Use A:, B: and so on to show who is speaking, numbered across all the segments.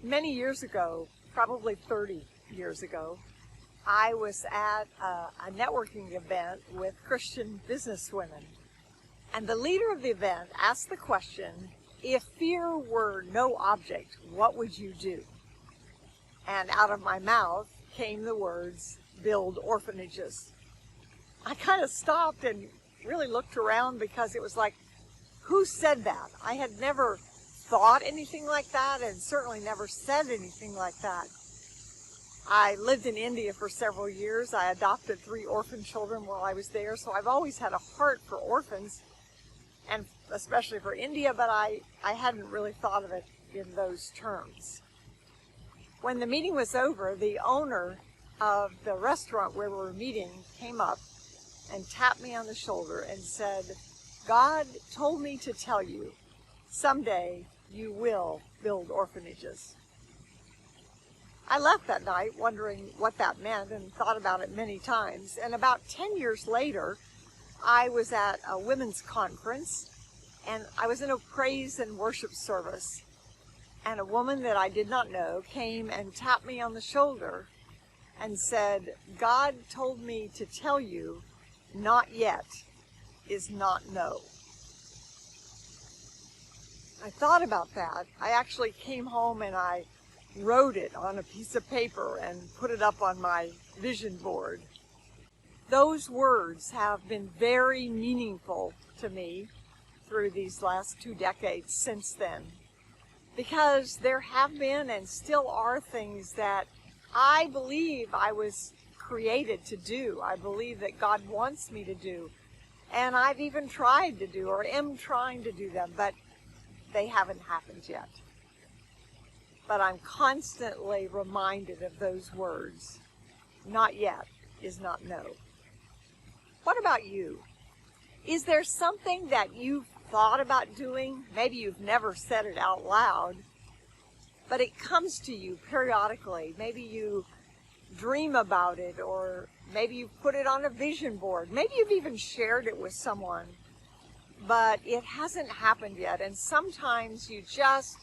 A: Many years ago, probably 30 years ago, I was at a networking event with Christian businesswomen. And the leader of the event asked the question, if fear were no object, what would you do? And out of my mouth came the words, build orphanages. I kind of stopped and really looked around because it was like, who said that? I had never thought anything like that and certainly never said anything like that. I lived in India for several years. I adopted 3 orphan children while I was there, so I've always had a heart for orphans, and especially for India, but I hadn't really thought of it in those terms. When the meeting was over, the owner of the restaurant where we were meeting came up and tapped me on the shoulder and said, God told me to tell you, someday you will build orphanages. I left that night wondering what that meant and thought about it many times. And about 10 years later, I was at a women's conference and I was in a praise and worship service. And a woman that I did not know came and tapped me on the shoulder and said, God told me to tell you, not yet is not no. I thought about that. I actually came home and I wrote it on a piece of paper and put it up on my vision board. Those words have been very meaningful to me through these last 2 decades since then, because there have been and still are things that I believe I was created to do. I believe that God wants me to do, and I've even tried to do or am trying to do them, but they haven't happened yet. But I'm constantly reminded of those words. Not yet is not no. What about you? Is there something that you've thought about doing? Maybe you've never said it out loud, but it comes to you periodically. Maybe you dream about it, or maybe you've put it on a vision board. Maybe you've even shared it with someone, but it hasn't happened yet. And sometimes you just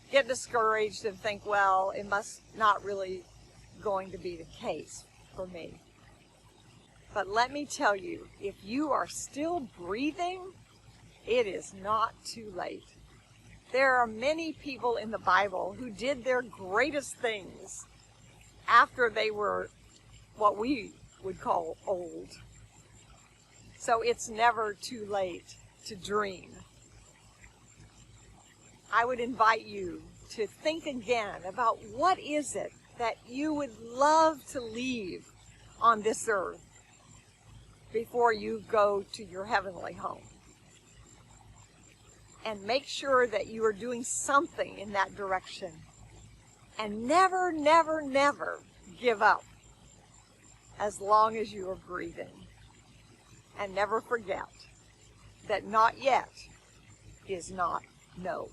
A: get discouraged and think, well, it must not really going to be the case for me. But let me tell you, if you are still breathing, it is not too late. There are many people in the Bible who did their greatest things after they were what we would call old. So it's never too late to dream. I would invite you to think again about what is it that you would love to leave on this earth before you go to your heavenly home. And make sure that you are doing something in that direction. And never, never, never give up as long as you are breathing. And never forget that not yet is not no.